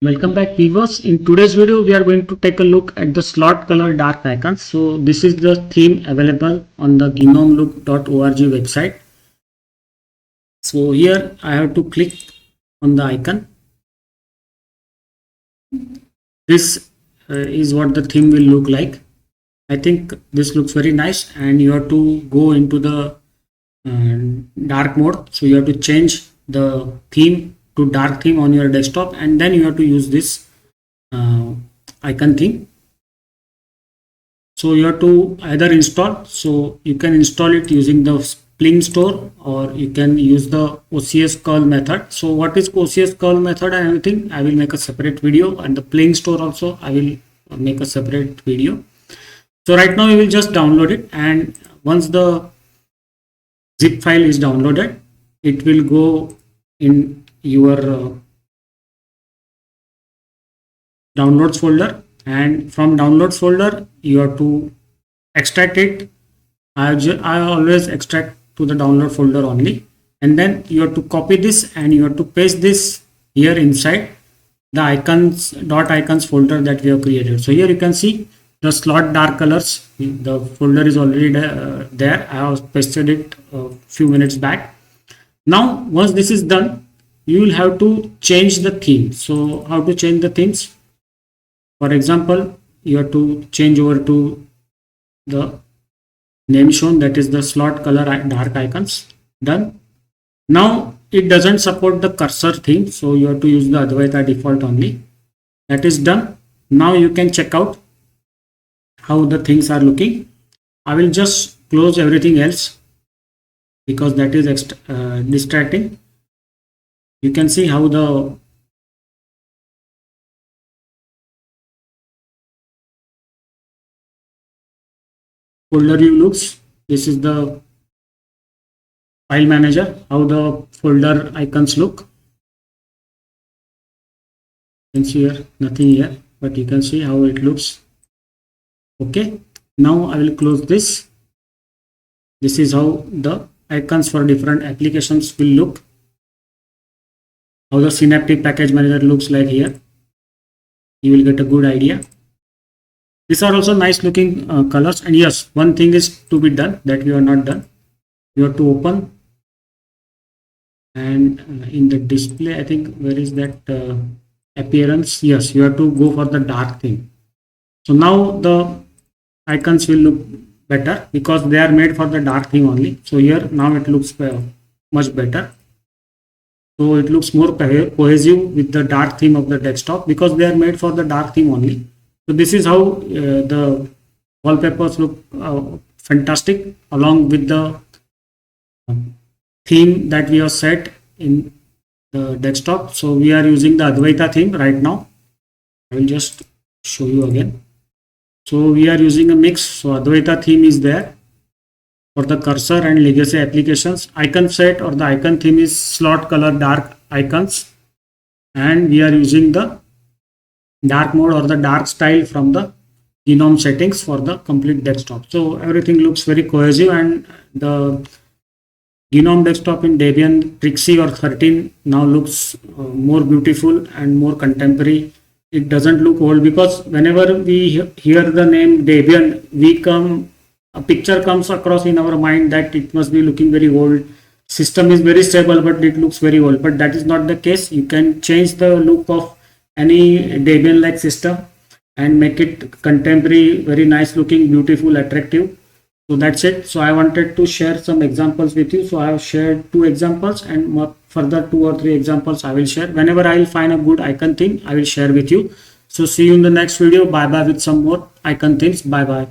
Welcome back viewers. In today's video we are going to take a look at the slot color dark icons. So this is the theme available on the gnomelook.org website. So here I have to click on the icon. This is what the theme will look like. I think this looks very nice, and you have to go into the dark mode. So you have to change the theme to dark theme on your desktop, and then you have to use this icon theme. So you have to either install, so you can install it using the Spring store, or you can use the OCS curl method. So what is OCS curl method and everything, I will make a separate video, and the Spring store also I will make a separate video. So right now we will just download it, and once the zip file is downloaded, it will go in your downloads folder, and from downloads folder you have to extract it. I always extract to the download folder only, and then you have to copy this and you have to paste this here inside the icons folder that we have created. So here you can see the slot dark colors. The folder is already there. I have pasted it a few minutes back. Now once this is done, you will have to change the theme. So how to change the themes? For example, you have to change over to the name shown, that is the slot color dark icons. Done. Now it doesn't support the cursor theme, so you have to use the Advaita default only. That is done. Now you can check out how the things are looking. I will just close everything else because that is distracting. You can see how the folder view looks. This is the file manager, how the folder icons look. You can see here nothing here, but you can see how it looks. Okay, now I will close this. This is how the icons for different applications will look, how the Synaptic Package Manager looks like here. You will get a good idea. These are also nice looking colors. And yes, one thing is to be done that we are not done. You have to open, and in the display, I think, where is that appearance? Yes, you have to go for the dark theme. So now the icons will look better because they are made for the dark theme only. So here now it looks much better. So it looks more cohesive with the dark theme of the desktop because they are made for the dark theme only. So this is how the wallpapers look fantastic along with the theme that we have set in the desktop. So we are using the Advaita theme right now. I will just show you again. So we are using a mix. So Advaita theme is there for the cursor and legacy applications. Icon set or the icon theme is slot color dark icons, and we are using the dark mode or the dark style from the GNOME settings for the complete desktop. So everything looks very cohesive, and the GNOME desktop in Debian Trixie or 13 now looks more beautiful and more contemporary. It doesn't look old because whenever we hear the name Debian, a picture comes across in our mind that it must be looking very old. System is very stable, but it looks very old. But that is not the case. You can change the look of any Debian like system and make it contemporary, very nice looking, beautiful, attractive. So that's it. So I wanted to share some examples with you. So I have shared 2 examples, and further 2 or 3 examples I will share. Whenever I will find a good icon theme, I will share with you. So see you in the next video. Bye bye with some more icon themes. Bye bye.